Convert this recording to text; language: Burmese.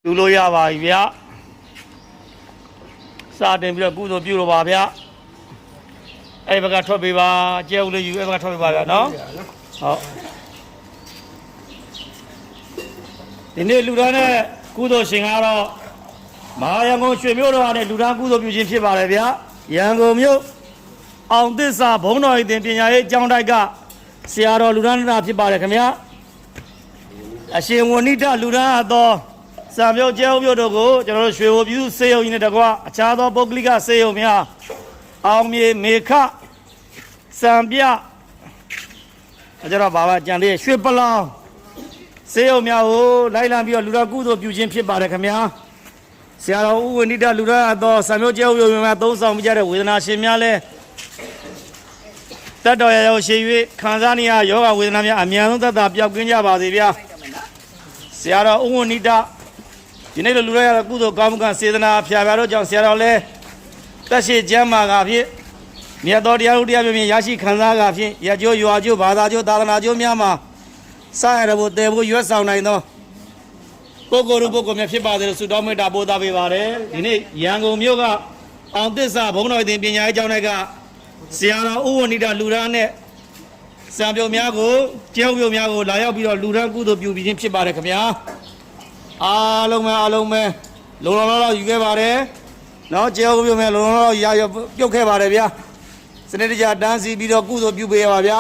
လူလို့ရပါပြီဗျာစတင်ပြီးတော့ကုသိုလ်ပြုလို့ပါဗျာအဲ့ဘက်ကထွက်ပေးပါကျဲဦးလေးယူအဲ့ဘက်ကထွက်ပေးပါဗျာနော်ဟုတ်ဒီနေ့လူသားနဲ့ကုသိုလ်ရှင်ကတော့မဟာရန်ကုန်ရွှေမြို့တော်ကနေလူသားကုသိုလ်ပြုခြင်းဖြစ်ပါတယ်ဗျာရန်ကုန်မြို့အောင်သစ္စာဘုံတော်ဤတင်ပညာရေးအကျောင်းတိုက်ကဆရာတော်လူသားနာဖြစ်ပါတယ်ခင်ဗျာအရှင်ဝဏိတလူသားအတော်စံပြုတ်ကျဲဦးမြို့တို့ကိုကျွန်တော်တို့ရွှေဘိုပြုစေယုံကြီးနဲ့တကွအခြားသောပုဂ္ဂလိကစေယုံများအောင်မြေမေခစံပြကျွန်တော်ဘာမှကြံသေးရွှေပလောင်စေယုံများကိုလိုက်လံပြီးတော့လူတော်ကုသိုလ်ပြုခြင်းဖြစ်ပါတယ်ခင်ဗျာဆရာတော်ဦးဝဏိတလူတော်အတော်စံပြုတ်ကျဲဦးမြို့များသုံးဆောင်မိကြတဲ့ဝေဒနာရှင်များလဲတတ်တော်ရရောက်ရှိ၍ခံစားနေရယောဂဝေဒနာများအမြန်ဆုံးသက်သာပျောက်ကင်းကြပါစေဗျာဆရာတော်ဦးဝဏိတဒီနေ့လူရရကုသိုလ်ကောင်းမှုကစေတနာဖျာဖျာတို့ကြောင့်ဆရာတော်လဲတက်ရှိကျမ်းမာကဖြင့်မြတ်တော်တရားတို့တရားပြည့်ရရှိခံစားကဖြင့်ရကျိုးရွာကျိုးဘာသာကျိုးသာသနာကျိုးများမှာစရရဖို့တည်ဖို့ရွတ်ဆောင်နိုင်သောပုဂ္ဂိုလ်တို့ပုဂ္ဂိုလ်များဖြစ်ပါစေလို့ဆုတောင်းမေတ္တာပို့သပေးပါတယ်ဒီနေ့ရန်ကုန်မြို့ကအောင်သစ္စာဘုံတော်တင်ပညာရေးကျောင်းတိုက်ကဆရာတော်ဦးဝဏိတလူရန်နဲ့စံပြုံများကိုကျဲဥပြုံများကိုလာရောက်ပြီးတော့လူရန်ကုသိုလ်ပြုပြီးခြင်းဖြစ်ပါတယ်ခင်ဗျာအားလုံးပဲလုံလုံလောက်ယူခဲ့ပါတယ်နော်ကျဲဥပြုံများလုံလောက်ရပြုတ်ခဲ့ပါတယ်ဗျာစနေတကြတန်းစီပြီးတော့ကုသိုလ်ပြုပေးရပါဗျာ